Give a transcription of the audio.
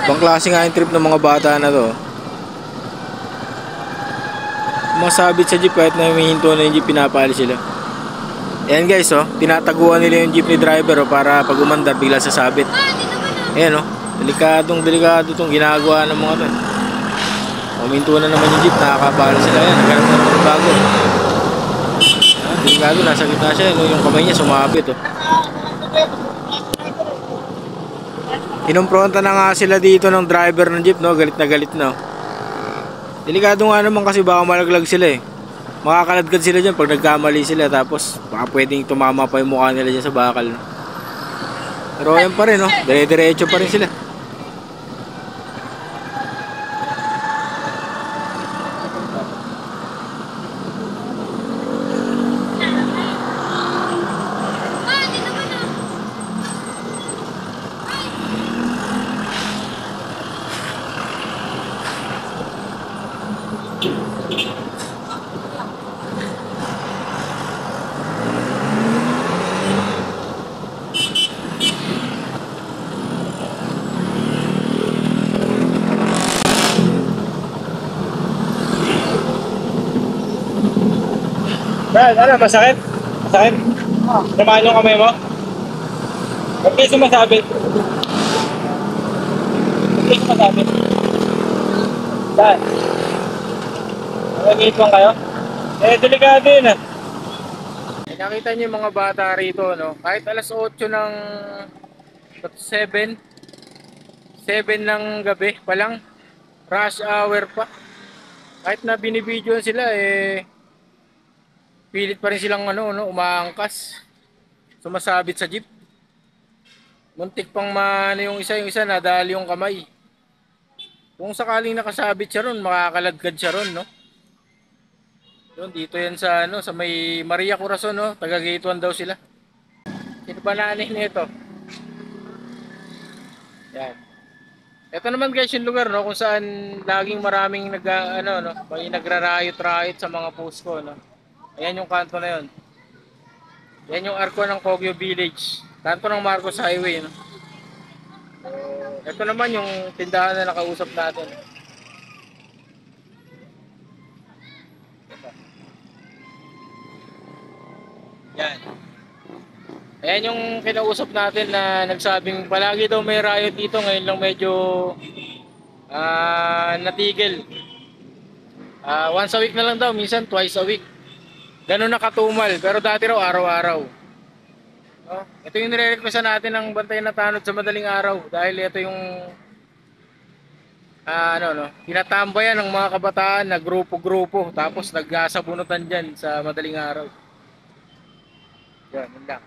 Ibang klase nga yung trip ng mga bata na to. Masabit sa jeep kahit na humihinto na yung jeep, pinapali sila. Ayan guys, oh, tinataguan nila yung jeepney driver, oh, para pag umandar bigla sasabit. Ayan, oh, delikado tong ginagawa ng mga to. Huminto na naman yung jeep, nakakabala sila. Ayan, naghanap na naman ng bago. Delikado, nasa gitna siya, no? Yung kamay niya sumabit, oh. Kinumpronta na nga sila dito ng driver ng jeep, no? Galit na, oh. Delikado nga naman kasi baka malaglag sila, eh. Makakaladkad sila dyan pag nagkamali sila, tapos baka pwedeng tumama pa yung mukha nila dyan sa bakal, no? Pero ayan pa rin, no? Dire-diretso pa rin sila. Brad, ano, masakit? Masakit? Namaan yung kamay mo? Ba't kayo sumasabit? Ba't kayo sumasabit? Saan? Nangangitwang kayo? Eh, delikado yun ah. Nakita niyo yung mga bata rito, no? Kahit alas 8 ng 7 ng gabi pa lang, rush hour pa. Kahit na binibidyoan sila, eh pilit pa rin silang umaangkas. Sumasabit sa jeep. Muntik pang yung isa nadali yung kamay. Kung sakaling nakasabit siya ron, makakaladkad siya ron, no? Yun, dito yan sa sa may Maria Corazon, no? Taga Gate 1 daw sila. Sino ba nanay nito? Yan. Ito naman guys yung lugar, no, kung saan laging maraming may nagrarayot-rayot sa mga posko, no. Ayan yung kanto na yun. Yan yung arko ng Kogyo Village. Kanto ng Marcos Highway, no. Ito naman yung tindahan na nakausap natin. Yan. Ayan yung kinausap natin na nagsabing palagi daw may riot dito, ngayon lang medyo natigil. Once a week na lang daw, minsan twice a week. Ganun nakatumal, pero dati raw araw-araw. No? Ito yung nire-requestan natin ng Bantay na Tanod sa madaling araw dahil ito yung tinatambayan ng mga kabataan na grupo-grupo tapos nagsasabunutan dyan sa madaling araw. Yan, yun lang.